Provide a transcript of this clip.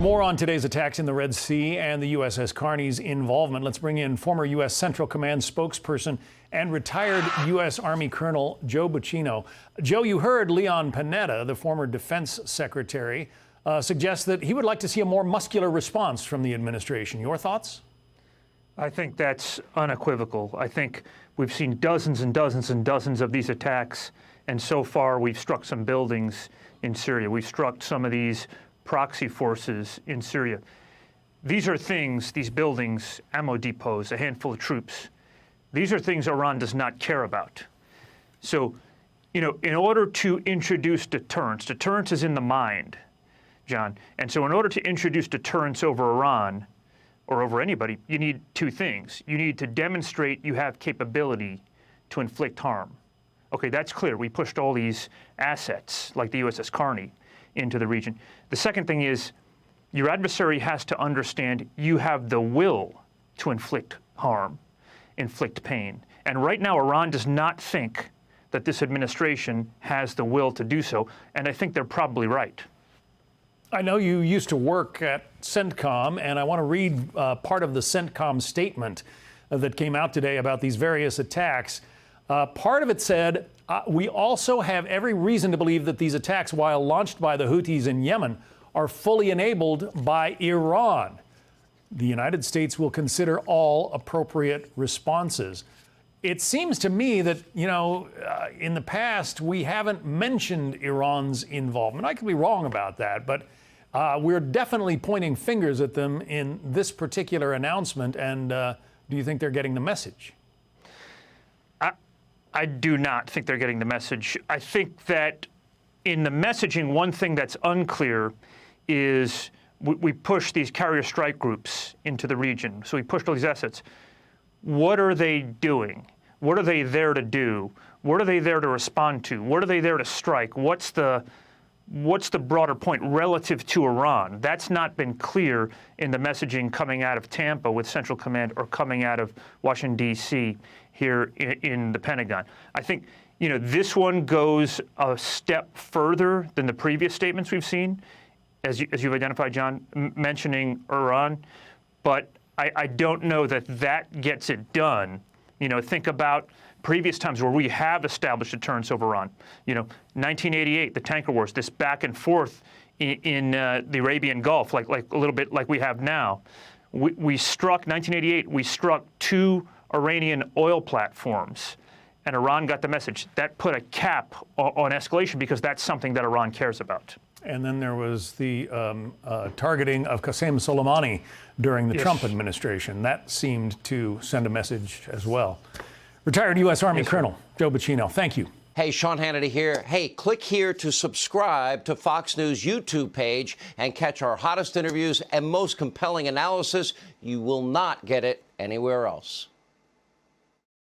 More on today's attacks in the Red Sea and the USS Carney's involvement. Let's bring in former U.S. Central Command spokesperson and retired U.S. Army Colonel Joe Buccino. Joe, you heard Leon Panetta, the former defense secretary, suggest that he would like to see a more muscular response from the administration. Your thoughts? I think that's unequivocal. I think we've seen dozens and dozens and dozens of these attacks, and so far we've struck some buildings in Syria. We've struck some of these proxy forces in Syria. These are things, these buildings, ammo depots, a handful of troops, these are things Iran does not care about. So, in order to introduce deterrence, deterrence is in the mind, John. And so in order to introduce deterrence over Iran, or over anybody, you need two things. You need to demonstrate you have capability to inflict harm. Okay, that's clear. We pushed all these assets, like the USS Carney, into the region. The second thing is your adversary has to understand you have the will to inflict harm, inflict pain. And right now, Iran does not think that this administration has the will to do so, and I think they're probably right. I know you used to work at CENTCOM, and I want to read part of the CENTCOM statement that came out today about these various attacks. Part of it said, we also have every reason to believe that these attacks, while launched by the Houthis in Yemen, are fully enabled by Iran. The United States will consider all appropriate responses. It seems to me that, in the past, we haven't mentioned Iran's involvement. I could be wrong about that, but we're definitely pointing fingers at them in this particular announcement. And do you think they're getting the message? I do not think they're getting the message. I think that in the messaging, one thing that's unclear is we push these carrier strike groups into the region. So we pushed all these assets. What are they doing? What are they there to do? What are they there to respond to? What are they there to strike? What's the broader point relative to Iran? That's not been clear in the messaging coming out of Tampa with Central Command or coming out of Washington, D.C. here in the Pentagon. I think, this one goes a step further than the previous statements we've seen, as you've identified, John, mentioning Iran. But I don't know that gets it done. Think about previous times where we have established deterrence over Iran. 1988, the tanker wars, this back and forth in the Arabian Gulf, like a little bit like we have now. We struck, 1988, we struck 2 Iranian oil platforms, and Iran got the message. That put a cap on escalation because that's something that Iran cares about. And then there was the targeting of Qasem Soleimani during the Trump administration. That seemed to send a message as well. Retired U.S. Army Colonel Joe Buccino, thank you. Hey, Sean Hannity here. Hey, click here to subscribe to Fox News YouTube page and catch our hottest interviews and most compelling analysis. You will not get it anywhere else.